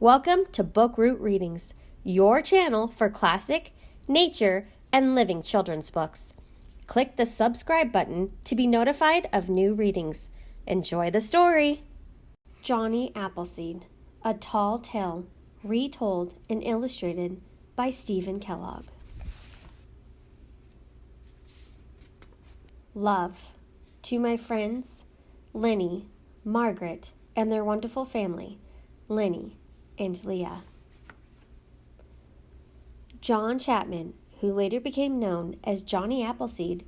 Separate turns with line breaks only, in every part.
Welcome to Bookroot Readings, your channel for classic, nature, and living children's books. Click the subscribe button to be notified of new readings. Enjoy the story. Johnny Appleseed, A Tall Tale, retold and illustrated by Kellogg. Love to my friends, Lenny, Margaret, and their wonderful family, Lenny and Leah. John Chapman, who later became known as Johnny Appleseed,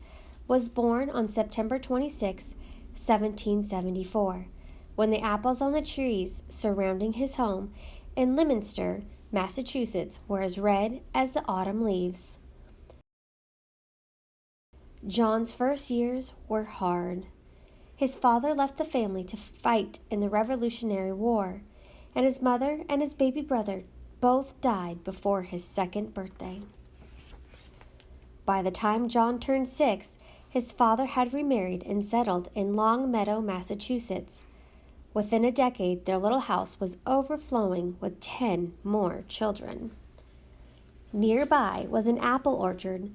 was born on September 26, 1774, when the apples on the trees surrounding his home in Leominster, Massachusetts, were as red as the autumn leaves. John's first years were hard. His father left the family to fight in the Revolutionary War, and his mother and his baby brother both died before his second birthday. By the time John turned 6, his father had remarried and settled in Long Meadow, Massachusetts. Within a decade, their little house was overflowing with 10 more children. Nearby was an apple orchard.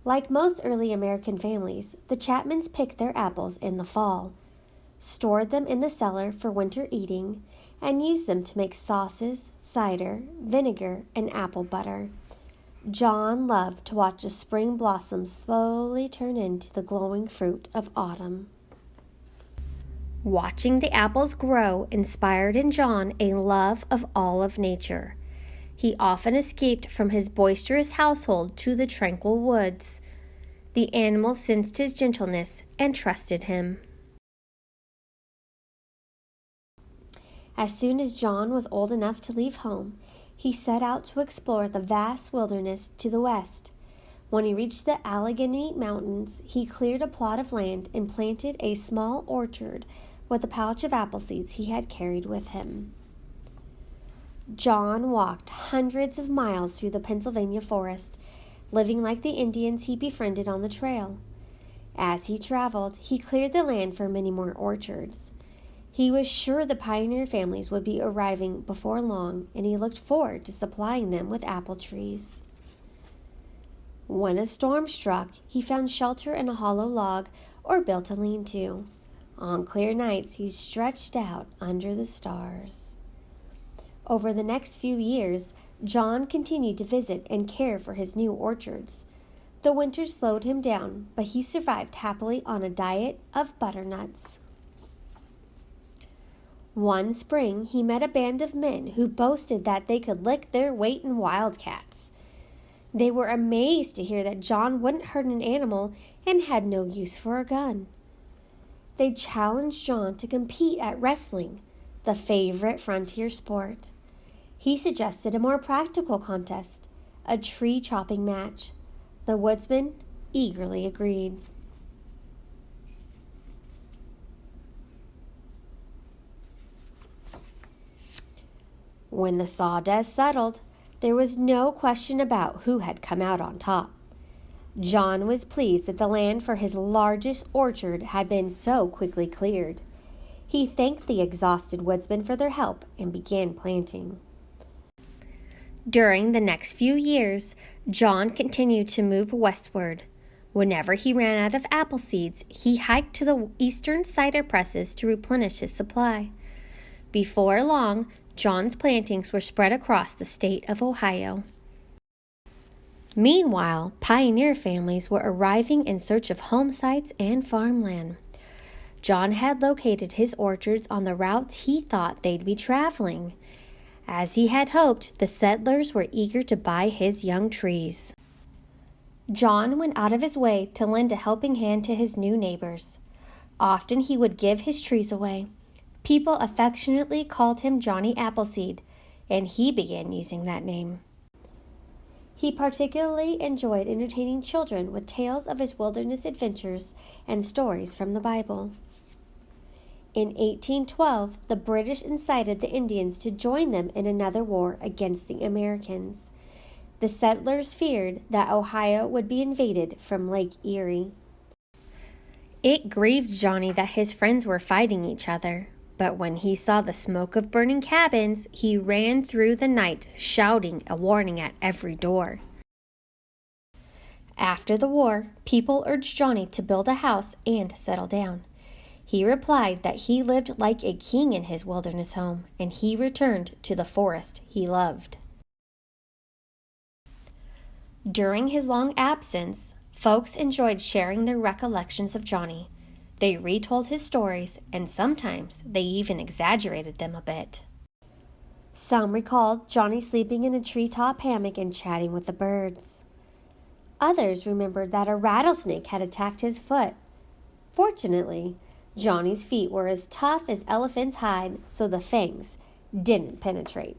Like most early American families, the Chapmans picked their apples in the fall, stored them in the cellar for winter eating, and used them to make sauces, cider, vinegar, and apple butter. John loved to watch the spring blossoms slowly turn into the glowing fruit of autumn. Watching the apples grow inspired in John a love of all of nature. He often escaped from his boisterous household to the tranquil woods. The animals sensed his gentleness and trusted him. As soon as John was old enough to leave home, he set out to explore the vast wilderness to the west. When he reached the Allegheny Mountains, he cleared a plot of land and planted a small orchard with a pouch of apple seeds he had carried with him. John walked hundreds of miles through the Pennsylvania forest, living like the Indians he befriended on the trail. As he traveled, he cleared the land for many more orchards. He was sure the pioneer families would be arriving before long, and he looked forward to supplying them with apple trees. When a storm struck, he found shelter in a hollow log or built a lean-to. On clear nights, he stretched out under the stars. Over the next few years, John continued to visit and care for his new orchards. The winter slowed him down, but he survived happily on a diet of butternuts. One spring, he met a band of men who boasted that they could lick their weight in wildcats. They were amazed to hear that John wouldn't hurt an animal and had no use for a gun. They challenged John to compete at wrestling, the favorite frontier sport. He suggested a more practical contest, a tree-chopping match. The woodsman eagerly agreed. When the sawdust settled, there was no question about who had come out on top. John was pleased that the land for his largest orchard had been so quickly cleared. He thanked the exhausted woodsmen for their help and began planting. During the next few years, John continued to move westward. Whenever he ran out of apple seeds, he hiked to the eastern cider presses to replenish his supply. Before long, John's plantings were spread across the state of Ohio. Meanwhile, pioneer families were arriving in search of home sites and farmland. John had located his orchards on the routes he thought they'd be traveling. As he had hoped, the settlers were eager to buy his young trees. John went out of his way to lend a helping hand to his new neighbors. Often he would give his trees away. People affectionately called him Johnny Appleseed, and he began using that name. He particularly enjoyed entertaining children with tales of his wilderness adventures and stories from the Bible. In 1812, the British incited the Indians to join them in another war against the Americans. The settlers feared that Ohio would be invaded from Lake Erie. It grieved Johnny that his friends were fighting each other. But when he saw the smoke of burning cabins, he ran through the night, shouting a warning at every door. After the war, people urged Johnny to build a house and settle down. He replied that he lived like a king in his wilderness home, and he returned to the forest he loved. During his long absence, folks enjoyed sharing their recollections of Johnny. They retold his stories, and sometimes they even exaggerated them a bit. Some recalled Johnny sleeping in a treetop hammock and chatting with the birds. Others remembered that a rattlesnake had attacked his foot. Fortunately, Johnny's feet were as tough as elephant's hide, so the fangs didn't penetrate.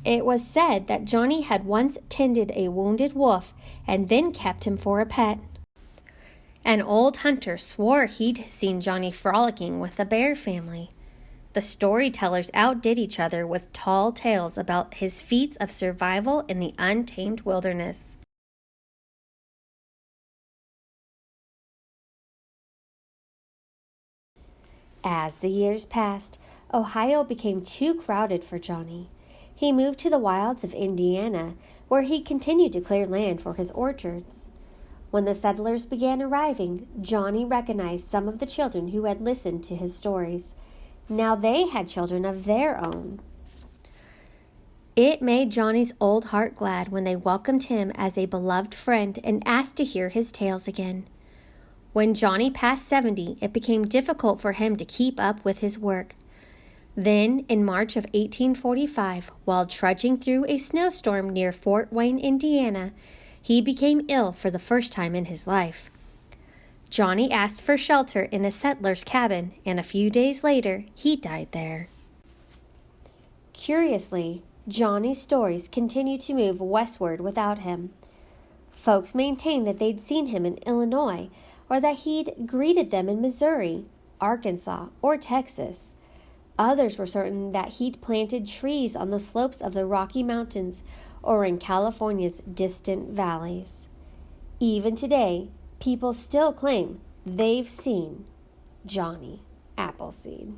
It was said that Johnny had once tended a wounded wolf and then kept him for a pet. An old hunter swore he'd seen Johnny frolicking with the bear family. The storytellers outdid each other with tall tales about his feats of survival in the untamed wilderness. As the years passed, Ohio became too crowded for Johnny. He moved to the wilds of Indiana, where he continued to clear land for his orchards. When the settlers began arriving, Johnny recognized some of the children who had listened to his stories. Now they had children of their own. It made Johnny's old heart glad when they welcomed him as a beloved friend and asked to hear his tales again. When Johnny passed 70, it became difficult for him to keep up with his work. Then, in March of 1845, while trudging through a snowstorm near Fort Wayne, Indiana, he became ill for the first time in his life. Johnny asked for shelter in a settler's cabin, and a few days later, he died there. Curiously, Johnny's stories continued to move westward without him. Folks maintained that they'd seen him in Illinois, or that he'd greeted them in Missouri, Arkansas, or Texas. Others were certain that he'd planted trees on the slopes of the Rocky Mountains or in California's distant valleys. Even today, people still claim they've seen Johnny Appleseed.